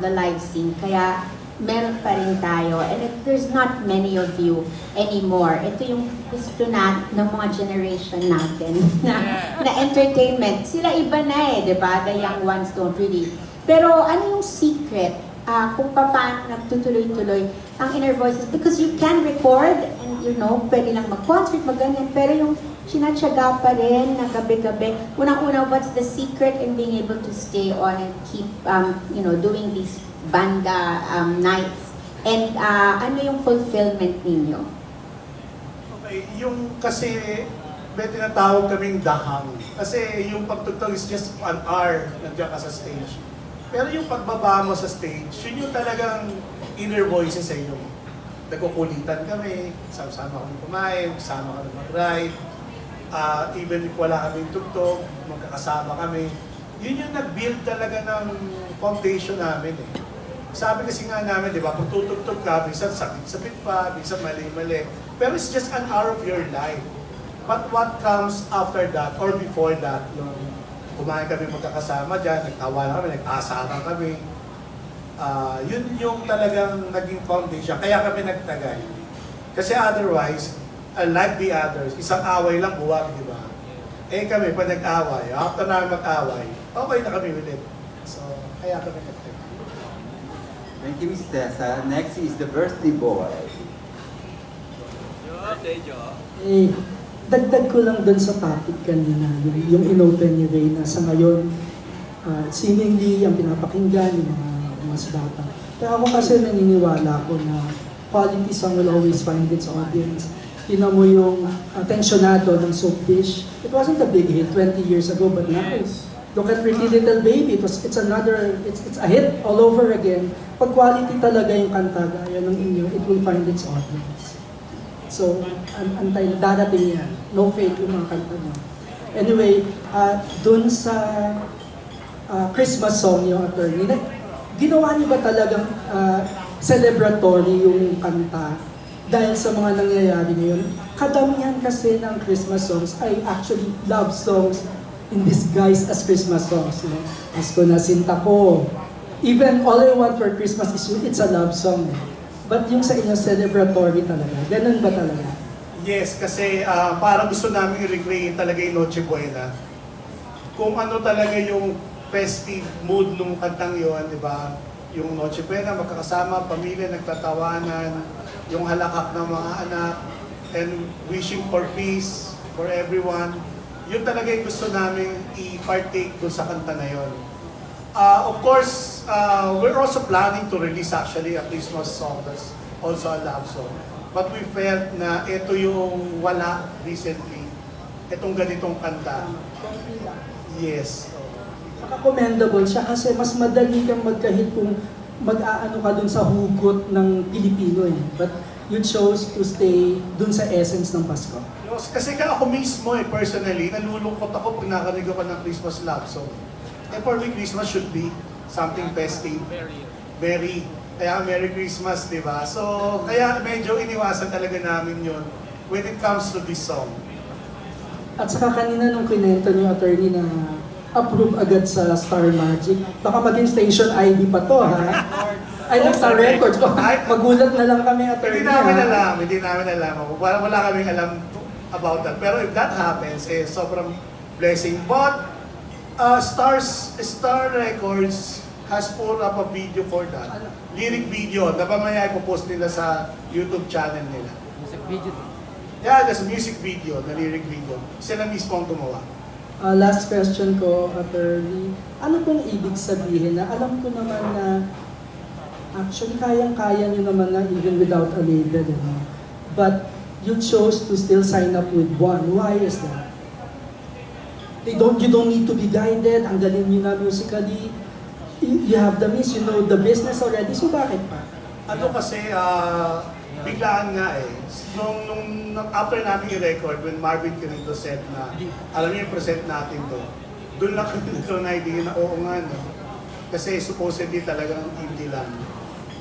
the live scene. Kaya meron pa rin tayo. And there's not many of you anymore. Ito yung gusto ng mga generation natin na entertainment. Sila iba na di ba? The young ones don't really. Pero ano yung secret kung paano nagtutuloy-tuloy ang Inner Voices? Because you can record and pwede lang mag-concert, mag-ganyan. Pero yung sinatsaga pa rin na gabi-gabi. Unang-una, what's the secret in being able to stay on and keep, doing these banda nights? And ano yung fulfillment ninyo? Okay, yung kasi may tinatawag kaming dahang. Kasi yung pagtugtog is just an hour nandiyan ka sa stage. Pero yung pagbaba mo sa stage, yun yung talagang inner voices sa iyo. Nagkukulitan kami, sama-sama kami kumain, sama kami mag-ride. Even if wala kaming tugtog, magkakasama kami. Yun yung nag-build talaga ng foundation namin eh. Sabi kasi nga namin, di ba, kung tutugtog ka, minsan sakit-sakit pa, minsan mali-mali. Pero it's just an hour of your life. But what comes after that or before that, yung kumain kami magkakasama dyan, nagtawa kami, nag-asaran kami. Yun yung talagang naging foundation. Kaya kami nagtagay. Kasi otherwise, like the others, isang away lang buwag, di ba? Eh kami, pag nag-away, after namin mag-away, okay na kami ulit. So, kaya kami nagtagay. Thank you, Miss Tessa. Next is the birthday boy. Eh, dagdag ko lang dun sa topic kanina, yung in-open ni Ray na sa ngayon, seemingly ang pinapakinggan yung mga mas bata. Pero ako kasi naniniwala ko na quality song will always find its audience. Tingnan mo yung Tensionado ng Soap Dish. It wasn't a big hit 20 years ago, but now, look at Pretty Little Baby. It's a hit all over again. Pag quality talaga yung kanta, gaya ng inyo, it will find its audience. So, antay, darating yan. No fake yung mga kanta niyo. Anyway, dun sa Christmas song yung attorney, ginawa niyo ba talagang celebratory yung kanta dahil sa mga nangyayari ngayon? Kadamihan kasi ng Christmas songs ay actually love songs in disguise as Christmas songs. Pasko na sinta ko. Even All I Want for Christmas is You, it's a love song. But yung sa inyo, celebratory talaga. Ganun ba talaga? Yes, kasi parang gusto namin i-recreate talaga yung Noche Buena. Kung ano talaga yung festive mood nung kantang yun, di ba? Yung Noche Buena, magkakasama, pamilya, nagtatawanan, yung halakak ng mga anak, and wishing for peace for everyone. Yun talaga yung gusto namin i-partake dun sa kanta na yun. Of course, we're also planning to release actually a Christmas song that's also a love song. But we felt na ito yung wala recently. Itong ganitong kanta. Yes. Saka commendable siya kasi mas madali kang magka-hit kung mag-aano ka dun sa hugot ng Pilipino eh. But you chose to stay dun sa essence ng Pasko. Kasi ako mismo personally, nalulungkot ako pag nakarinig ako ng Christmas love song. And for me, Christmas should be something festive. Merry. Kaya Merry Christmas, di ba? So, kaya medyo iniwasan talaga namin yun when it comes to this song. At saka kanina nung kinento niyo, attorney, na approve agad sa Star Magic, baka maging station ID pa to, ha? Ay, Star Records. Magulat na lang kami, attorney, Hindi namin alam. Wala kaming alam about that. Pero if that happens, sobrang blessing. But, Star Records has put up a video for that. Lyric video. Mamaya ipopost nila sa YouTube channel nila. Music video. Yeah, there's a music video, na lyric video. Sila mismo ang gumawa. Last question ko, attorney. Ano pong ibig sabihin na alam ko naman na actually kayang-kaya niyo naman na even without a label, but you chose to still sign up with one. Why is that? You don't need to be guided. Ang galing niyo na musically. You have the means, you know the business already. So bakit pa? Ano kasi, biglaan nga eh. Nung after namin i-record, when Marvin Quirito said na, alam niyo i-present natin to, doon lang kami nagkaroon na idea na oo nga no. Kasi supposedly talagang indie lang.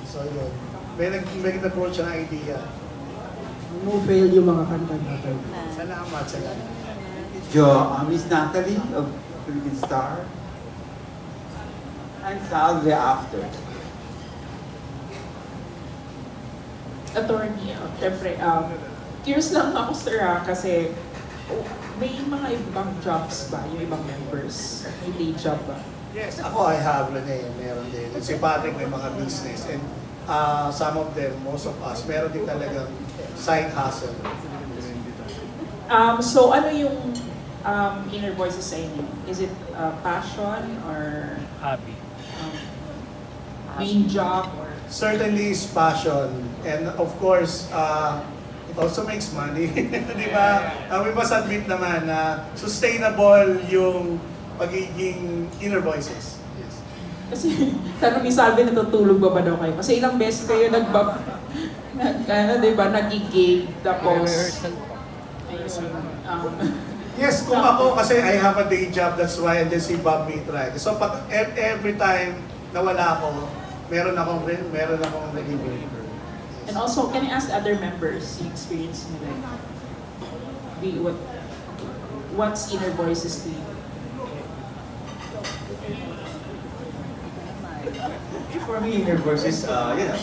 So yun. May nag-approach na idea. No fail yung mga kanta natin. Salamat. Miss Natalie of Philippine Star. And Salve after. attorney, syempre, curious lang ako sir kasi may mga ibang jobs ba, yung ibang members? May day job ba? Yes, ako I have Rene, meron din. Si Patrick may mga business and some of them, most of us, meron din talagang side hustle. So ano yung inner voices sa inyo? Is it passion or Hobby. main job or Certainly is passion and of course, it also makes money. Di ba? We must admit naman na sustainable yung pagiging inner voices. Yes. kasi tanong ni Salvi, natutulog ba daw kayo? Kasi ilang beses kayo di ba, nagigig, tapos ayun, Yes, kung ako kasi I have a day job, that's why and then si Bob Mitra. So pag every time na wala ako, meron akong naging breaker. and also, can I ask other members yung experience nila? What's inner voices to you? For me, inner voices, yun know,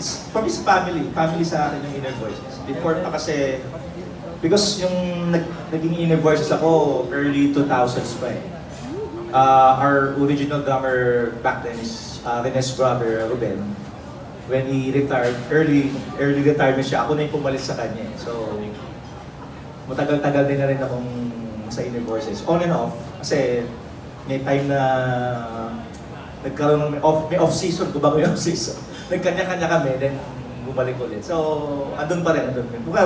it's from his family. Family sa akin yung inner voices. Before pa kasi, because yung naging inner voices ako, early 2000s pa eh. Our original drummer back then is Rene's brother, Ruben. When he retired, early retirement siya, ako na yung pumalis sa kanya. So, matagal-tagal din na rin akong sa inner voices. On and off, kasi may time na nagkaroon ng may off-season, bago yung off-season. Nagkanya-kanya kami, then bumalik ulit. So, andun pa rin.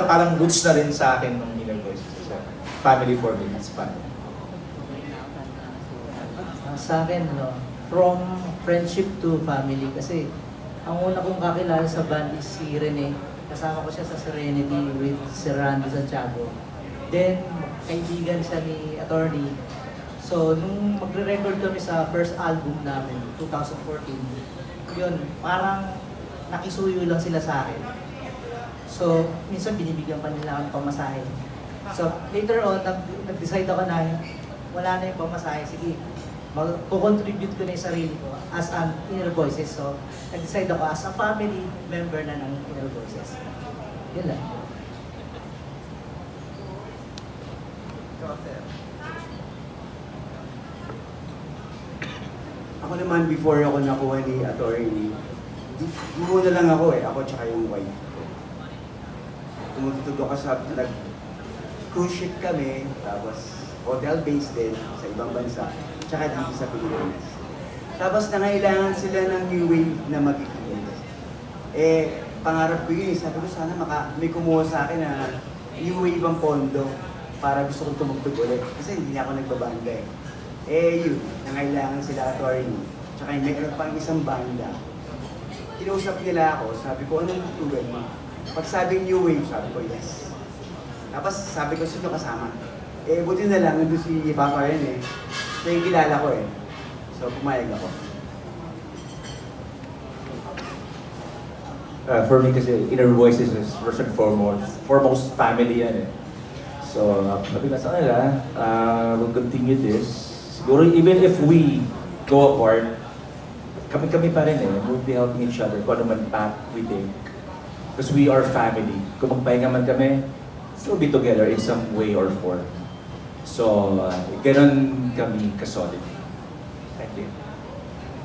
Parang roots na rin sa akin ng inner voices. So, family for me, it's family. Sa akin, from friendship to family. Kasi ang una kong kakilala sa band is si Rene. Kasama ko siya sa Serenity with Sir Randy Santiago. Then, kaibigan siya ni Attorney. So, nung magre-record kami sa first album namin, 2014, yun, parang nakisuyo lang sila sa akin. So, minsan binibigyan pa nila ako ng pamasahe. So, later on, nag-decide ako na wala na yung pamasahe. Sige, mag-contribute ko na yung sarili ko as an inner voices. So, nag-decide ako as a family member na ng inner voices. Yun lang. Ako naman, before ako nakuha ni attorney, muna lang ako ako tsaka yung wife ko. Tumututog ako sa, cruise ship kami, tapos hotel base din sa ibang bansa, tsaka dito sa Pilipinas. Tapos nangailangan sila ng new wave na magkikinig. Pangarap ko yun, sabi ko sana may kumuha sa akin na new wave ang pondo para gusto kong tumugtog ulit. Kasi hindi ako nagbabanda yun, nangailangan sila attorney. Tsaka meron pang isang banda. Kinausap nila ako, sabi ko, anong tutugan mo? Pag sabing new wave, sabi ko, yes. Tapos sabi ko, sino kasama? Buti na lang, nandun si Papa yan So yung kilala ko So pumayag ako. For me kasi, inner voices is first and foremost family yan So, sabi na sa kanila, we'll continue this. Siguro, even if we go apart, kami pa rin we'll be helping each other kung ano man path we take. Because we are family. Kung magpahinga man kami, still be together in some way or form. So, ganun kami kasolid. Thank you.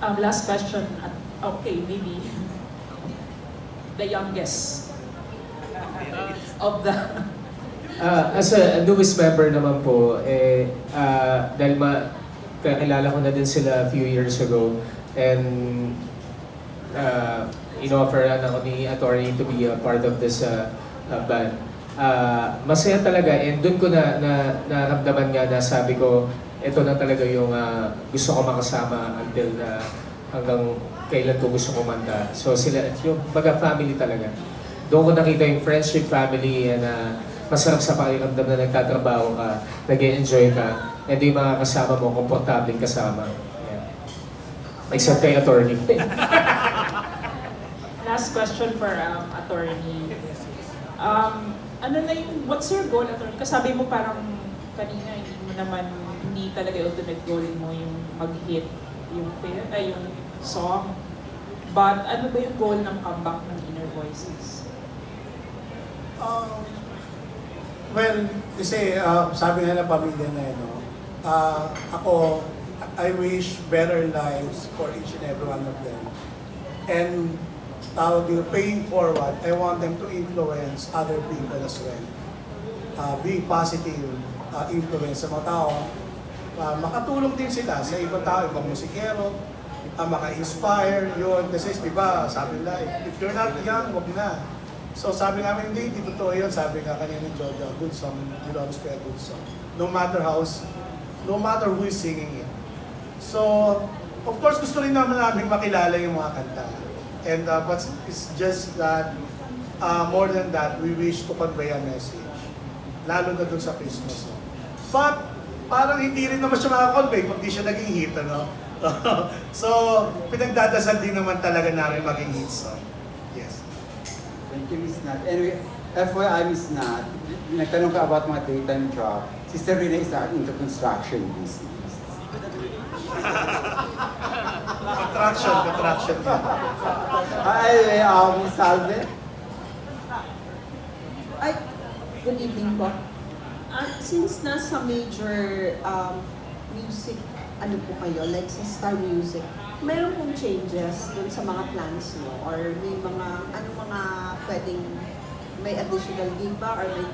Last question. Okay, maybe the youngest of the... As a newest member naman po, dahil kakilala ko na din sila a few years ago, and in-offeran ako ni attorney to be a part of this band. Masaya talaga, and doon ko naramdaman nga na sabi ko, ito na talaga yung gusto ko makasama until hanggang kailan ko gusto kumanta. So sila, yung family talaga. Doon ko nakita yung friendship family na masarap sa pakiramdam na nagtatrabaho ka, nag-enjoy ka, and yung mga kasama mo, komportabling kasama. Yeah. Except kay attorney. Last question for attorney. Ano na yung, what's your goal, attorney? Kasabi mo parang kanina, hindi talaga yung ultimate goal mo yung mag-hit yung song. But ano ba yung goal ng comeback ng Inner Voices? Um, well, kasi sabi nga ng pamilya na yun, no? Ako, I wish better lives for each and every one of them. And tawag yung paying forward, I want them to influence other people as well. Be positive influence sa mga tao. Makatulong din sila sa ibang tao, ibang musikero, maka-inspire yun. Kasi di ba, sabi nila, if you're not young, wag na. So sabi namin, hindi totoo yun. Sabi nga kanina ni Jojo, good song, will always be a good song. No matter who is singing it. So, of course, gusto rin naman namin makilala yung mga kanta. And but it's just that, more than that, we wish to convey a message. Lalo na dun sa Christmas song. But, parang hindi rin naman siya makakonvey pag di siya naging hit, ano? So, pinagdadasal din naman talaga namin maging hit song. Yes. Thank you, Miss Nat. Anyway, FYI, Miss Nat, nagtanong ka about mga daytime job. Sister Rina is into construction business. Contraction yan. Hi, Miss Salve. Ay, good evening po. Since nasa major music, ano po kayo, like sa Star Music, meron pong changes dun sa mga plans mo? Or may mga pwedeng may additional gig ba? Or may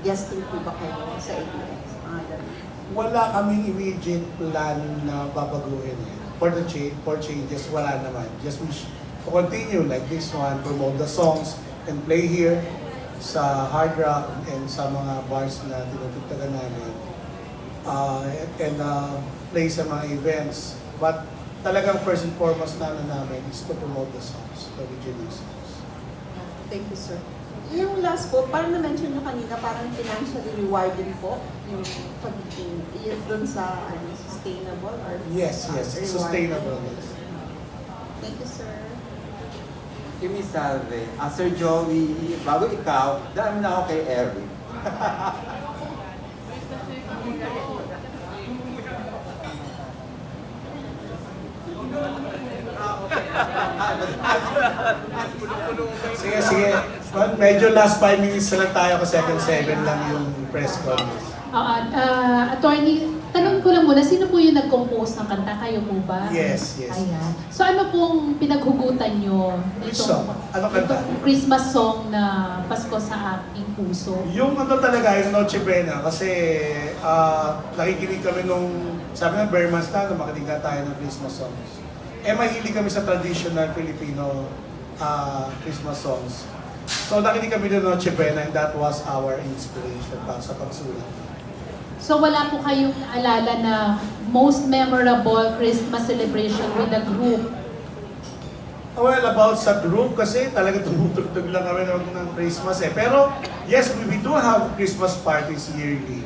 guesting po ba kayo sa ABS? Wala kaming immediate plan na babaguhin. For changes, wala naman. Just wish to continue like this one, promote the songs, and play here sa Hard Rock and sa mga bars na tinutugtagan namin. And play sa mga events. But talagang first and foremost namin is to promote the songs, the original songs. Thank you, sir. Yung last po, parang na-mention nyo kanina, parang financially rewarding po yung pagiging doon sa sustainable or Yes, rewarding. sustainable. Yes. Thank you, sir. Thank you, Miss Salve. Sir Joey, bago ikaw, daan mo na ako kay Eric. Sige. Well, medyo last 5 minutes na lang tayo kasi 7 lang yung press conference. Attorney, tanong ko lang muna, sino po yung nag-compose ng kanta? Kayo po ba? Yes. Ayan. So ano pong pinaghugutan nyo? Which song? Ano kanta? Itong Christmas song na Pasko sa Aking Puso. Yung ano talaga, yung Noche Buena, kasi nakikinig kami nung, sabi ng Bermans na, makinig na tayo ng Christmas songs. Mahilig kami sa traditional Filipino Christmas songs. So nakinig kami ng Noche Buena and that was our inspiration para sa pagsulat. So wala po kayong alala na most memorable Christmas celebration with a group? Well, about sa group kasi talaga tumutugtog lang kami ng Christmas eh. Pero yes, we do have Christmas parties yearly.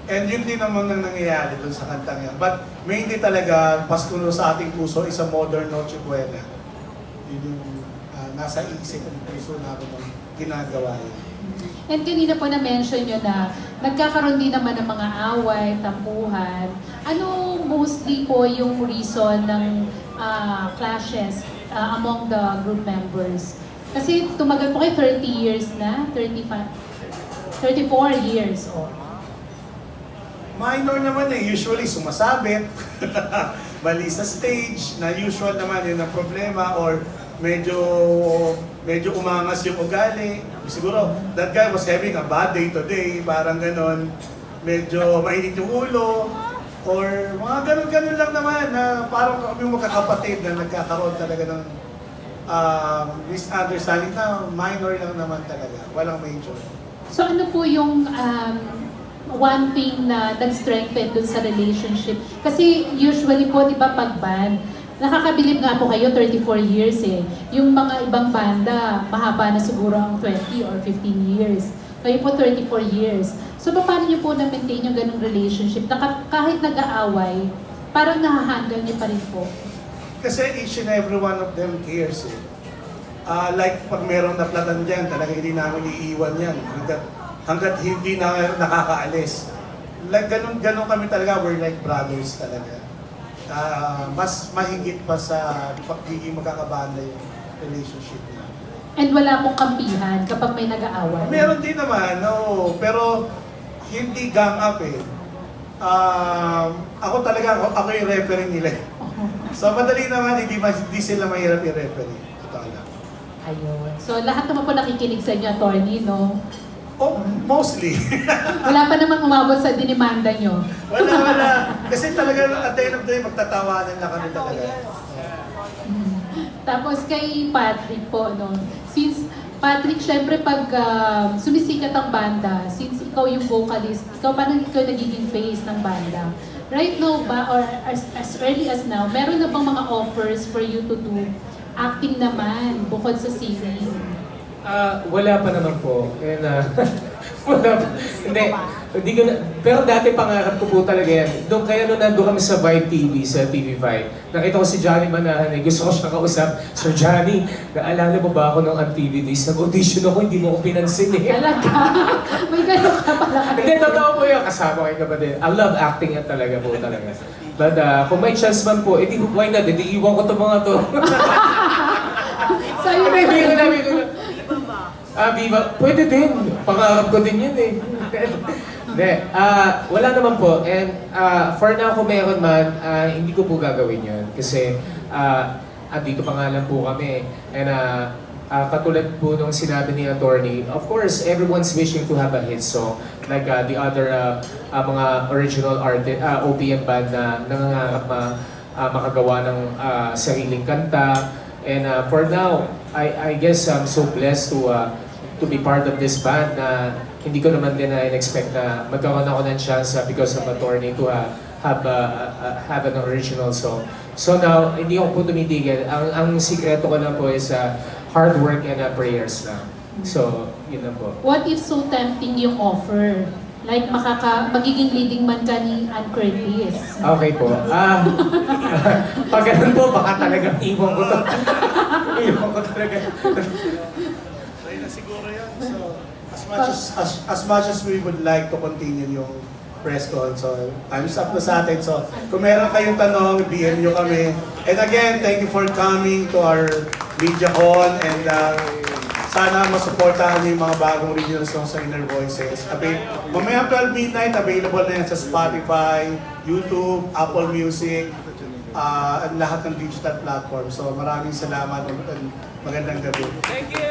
And yun din naman ang nangyayari dun sa kantang yan. But mainly talaga, Pasko sa Ating Puso is a modern Noche Buena. Yun yung nasa isip ng puso namin ng ginagawa yun. And kanina po na-mention nyo na nagkakaroon din naman ng mga away, tampuhan. Ano mostly po yung reason ng clashes among the group members? Kasi tumagal po kayo 30 years na, 34 years. Minor naman eh, usually sumasabit, mali sa stage, na usual naman yun ang problema, or medyo umangas yung ugali. Siguro, that guy was having a bad day today, parang ganon. Medyo mainit yung ulo, or mga ganon-ganon lang naman, na parang kami magkakapatid na nagkakaroon talaga ng misunderstanding na minor lang naman talaga, walang major. So ano po yung one thing na nag-strengthen dun sa relationship? Kasi usually po, di ba, pag band, nakakabilib nga po kayo, 34 years eh. Yung mga ibang banda, mahaba na siguro ang 20 or 15 years. Kayo po 34 years. So paano niyo po na-maintain yung ganong relationship na kahit nag-aaway, parang nahahandle niyo pa rin po? Kasi each and every one of them cares eh. Like pag merong naplatan dyan, talaga hindi namin iiwan yan hanggat hindi na nakakaalis. Like ganun kami talaga, we're like brothers talaga. Mas mahigit pa sa pagiging magkakabanda yung relationship niya. And wala pong kampihan kapag may nag-aaway? Meron din naman, no. Pero hindi gang up eh. Ako talaga, ako yung referee nila. So madali naman, hindi sila mahirap i-referee. Totoo lang. Ayun. So lahat naman po nakikinig sa inyo, attorney, no? Oh, mostly. Wala pa namang umabot sa dinimanda nyo. wala. Kasi talaga at the end of the day, magtatawanan na kami talaga. Tapos kay Patrick po, no? Since Patrick, syempre pag sumisikat ang banda, since ikaw yung vocalist, parang ikaw nagiging face ng banda. Right now ba, or as early as now, meron na bang mga offers for you to do acting naman, bukod sa singing? Wala pa naman po. And, wala pa. Hindi ko na, pero dati pangarap ko po talaga yan. Doon kaya nung nandun kami sa Vibe TV, sa TV5, nakita ko si Johnny Manahan eh. Gusto ko siya kausap. Sir Johnny, naalala mo ba ako nung MTV Days? Nag-audition ako, hindi mo ko pinansin eh. Talaga? May gano'n ka pala. Hindi, totoo po yun. Kasama kayo kapatid. I love acting yan talaga po talaga. But kung may chance man po, edi why not? Edi iwan ko itong mga to. So, yun Biro na. Viva, pwede din. Pangarap ko din yun eh. Hindi, wala naman po. And for now, kung meron man, hindi ko po gagawin yun. Kasi andito pa nga lang po kami. And katulad po nung sinabi ni attorney, of course, everyone's wishing to have a hit song. Like the other mga original OPM band na nangangarap makagawa ng sariling kanta. And for now, I guess I'm so blessed to be part of this band na hindi ko naman din na-expect na magkaroon ako ng chance because of attorney to have an original song. So now, hindi ako po tumitigil. Ang sikreto ko lang po is hard work and prayers lang. So, yun lang po. What if so tempting yung offer? Like magiging leading man ka ni Ann Curtis. Okay po. Pag ganun po, baka talagang iwan ko to. Iwan ko talaga. Try na siguro yan. So, as much as we would like to continue yung press con, so time's up na sa atin. So, kung meron kayong tanong, DM nyo kami. And again, thank you for coming to our media con and sana masuportahan niyo yung mga bagong original songs sa Inner Voices. Mamaya 12 midnight, available na yan sa Spotify, YouTube, Apple Music, at lahat ng digital platform. So maraming salamat at magandang gabi. Thank you!